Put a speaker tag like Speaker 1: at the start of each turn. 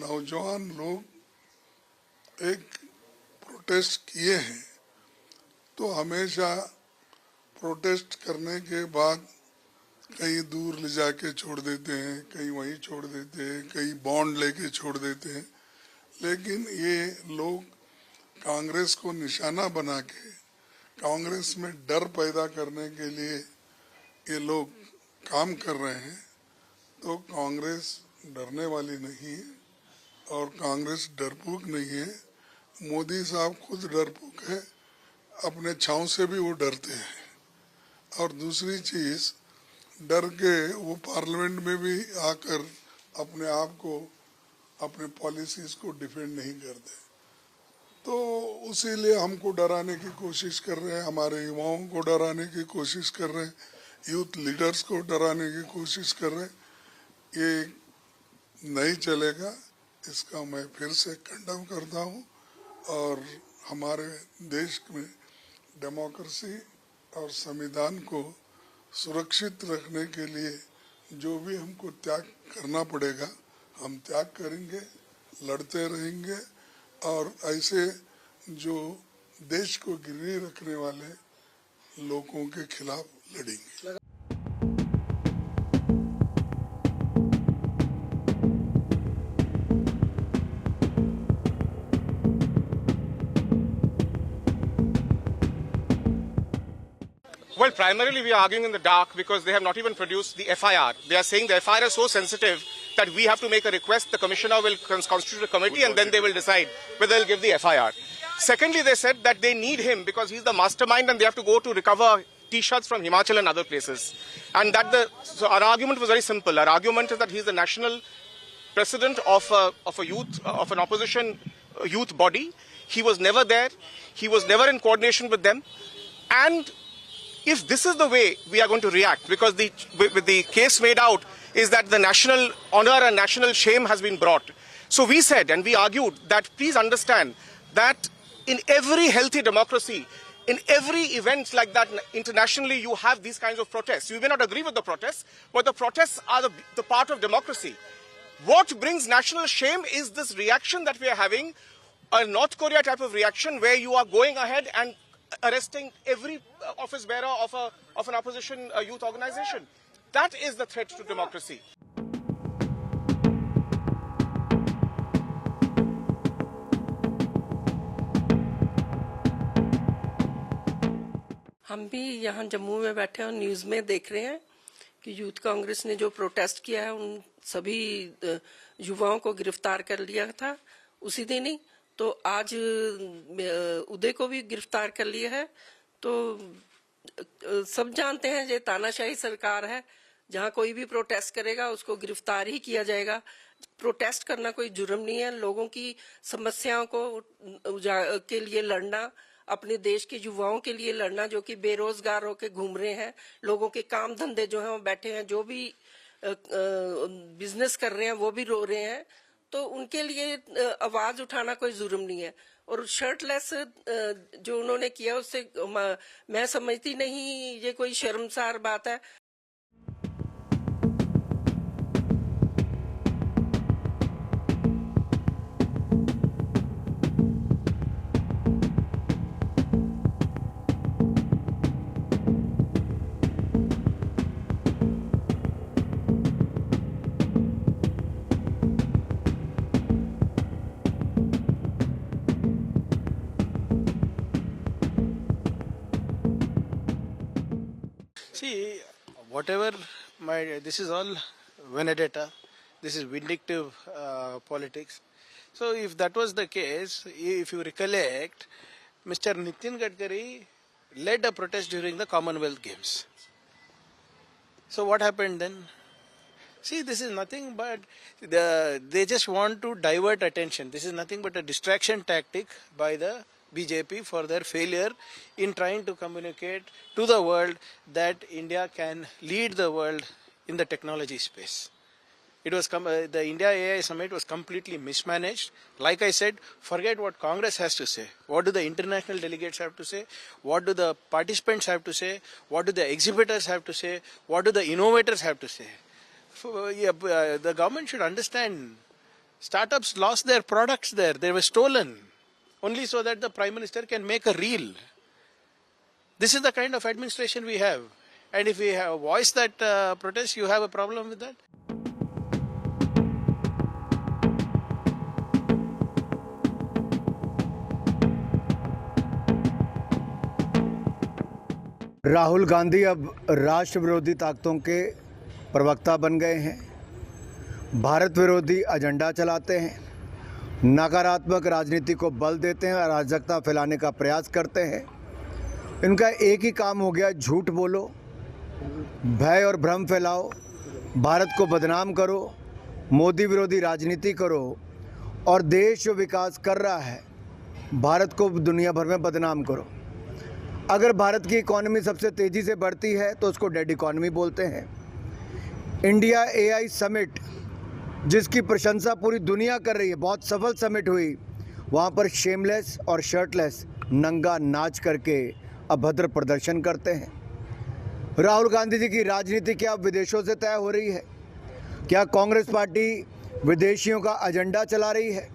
Speaker 1: नौजवान लोग एक प्रोटेस्ट किए हैं, तो हमेशा प्रोटेस्ट करने के बाद कहीं दूर ले जाके छोड़ देते हैं, कहीं वहीं छोड़ देते हैं, कहीं बॉन्ड लेके छोड़ देते हैं। लेकिन ये लोग कांग्रेस को निशाना बना के कांग्रेस में डर पैदा करने के लिए ये लोग काम कर रहे हैं। तो कांग्रेस डरने वाली नहीं है और कांग्रेस डरपोक नहीं है। मोदी साहब खुद डरपोक है, अपने छांव से भी वो डरते हैं। और दूसरी चीज, डर के वो पार्लियामेंट में भी आकर अपने आप को, अपने पॉलिसीज को डिफेंड नहीं करते। तो उसीलिए हमको डराने की कोशिश कर रहे हैं, हमारे युवाओं को डराने की कोशिश कर रहे हैं, यूथ लीडर्स को डराने की कोशिश कर रहे हैं। ये नहीं चलेगा, इसका मैं फिर से कंडम करता हूँ। और हमारे देश में डेमोक्रेसी और संविधान को सुरक्षित रखने के लिए जो भी हमको त्याग करना पड़ेगा हम त्याग करेंगे, लड़ते रहेंगे और ऐसे जो देश को गिरवी रखने वाले लोगों के खिलाफ लड़ेंगे।
Speaker 2: Well, primarily we are arguing in the dark because they have not even produced the FIR. They are saying the FIR is so sensitive that we have to make a request. The commissioner will constitute a committee and then they will decide whether they'll give the FIR. Secondly, they said that they need him because he's the mastermind and they have to go to recover T-shirts from Himachal and other places. And so our argument was very simple. Our argument is that he's the national president of an opposition youth body. He was never there. He was never in coordination with them. And if this is the way we are going to react, because with the case made out is that the national honor and national shame has been brought. So we said and we argued that please understand that in every healthy democracy, in every event like that internationally, you have these kinds of protests. You may not agree with the protests, but the protests are the part of democracy. What brings national shame is this reaction that we are having, a North Korea type of reaction where you are going ahead and arresting every office bearer of an opposition youth organization. That is the threat to democracy.
Speaker 3: हम भी यहाँ जम्मू में बैठे और news में देख रहे हैं कि यूथ कांग्रेस ने जो प्रोटेस्ट किया है उन सभी युवाओं को गिरफ्तार कर लिया था उसी दिन ही। तो आज उदय को भी गिरफ्तार कर लिया है। तो सब जानते हैं ये तानाशाही सरकार है, जहां कोई भी प्रोटेस्ट करेगा उसको गिरफ्तार ही किया जाएगा। प्रोटेस्ट करना कोई जुर्म नहीं है। लोगों की समस्याओं को के लिए लड़ना, अपने देश के युवाओं के लिए लड़ना जो कि बेरोजगार होकर घूम रहे हैं, लोगों के काम धंधे जो हैं वो बैठे हैं, जो भी बिजनेस कर रहे हैं वो भी रो रहे हैं, तो उनके लिए आवाज उठाना कोई जुर्म नहीं है। और शर्टलेस जो उन्होंने किया उससे मैं समझती नहीं ये कोई शर्मसार बात है।
Speaker 4: See, whatever this is all vendetta, this is vindictive politics. So if that was the case, if you recollect, Mr. Nitin Gadkari led a protest during the Commonwealth Games. So what happened then? See, this is nothing but they just want to divert attention. This is nothing but a distraction tactic by the BJP for their failure in trying to communicate to the world that India can lead the world in the technology space. It was the India AI Summit was completely mismanaged. Like I said, forget what Congress has to say. What do the international delegates have to say? What do the participants have to say? What do the exhibitors have to say? What do the innovators have to say? The government should understand Startups lost their products there. They were stolen only so that the Prime Minister can make a reel. This is the kind of administration we have. And if we have voiced that protest, you have a problem with that?
Speaker 5: Rahul Gandhi अब राष्ट्र विरोधी ताकतों के प्रवक्ता बन गए हैं, भारत विरोधी एजेंडा चलाते हैं, नकारात्मक राजनीति को बल देते हैं, अराजकता फैलाने का प्रयास करते हैं। इनका एक ही काम हो गया, झूठ बोलो, भय और भ्रम फैलाओ, भारत को बदनाम करो, मोदी विरोधी राजनीति करो और देश जो विकास कर रहा है भारत को दुनिया भर में बदनाम करो। अगर भारत की इकॉनमी सबसे तेज़ी से बढ़ती है तो उसको डेड इकॉनमी बोलते हैं। इंडिया एआई समिट जिसकी प्रशंसा पूरी दुनिया कर रही है, बहुत सफल समिट हुई, वहाँ पर शेमलेस और शर्टलेस नंगा नाच करके अभद्र प्रदर्शन करते हैं। राहुल गांधी जी की राजनीति क्या विदेशों से तय हो रही है? क्या कांग्रेस पार्टी विदेशियों का एजेंडा चला रही है?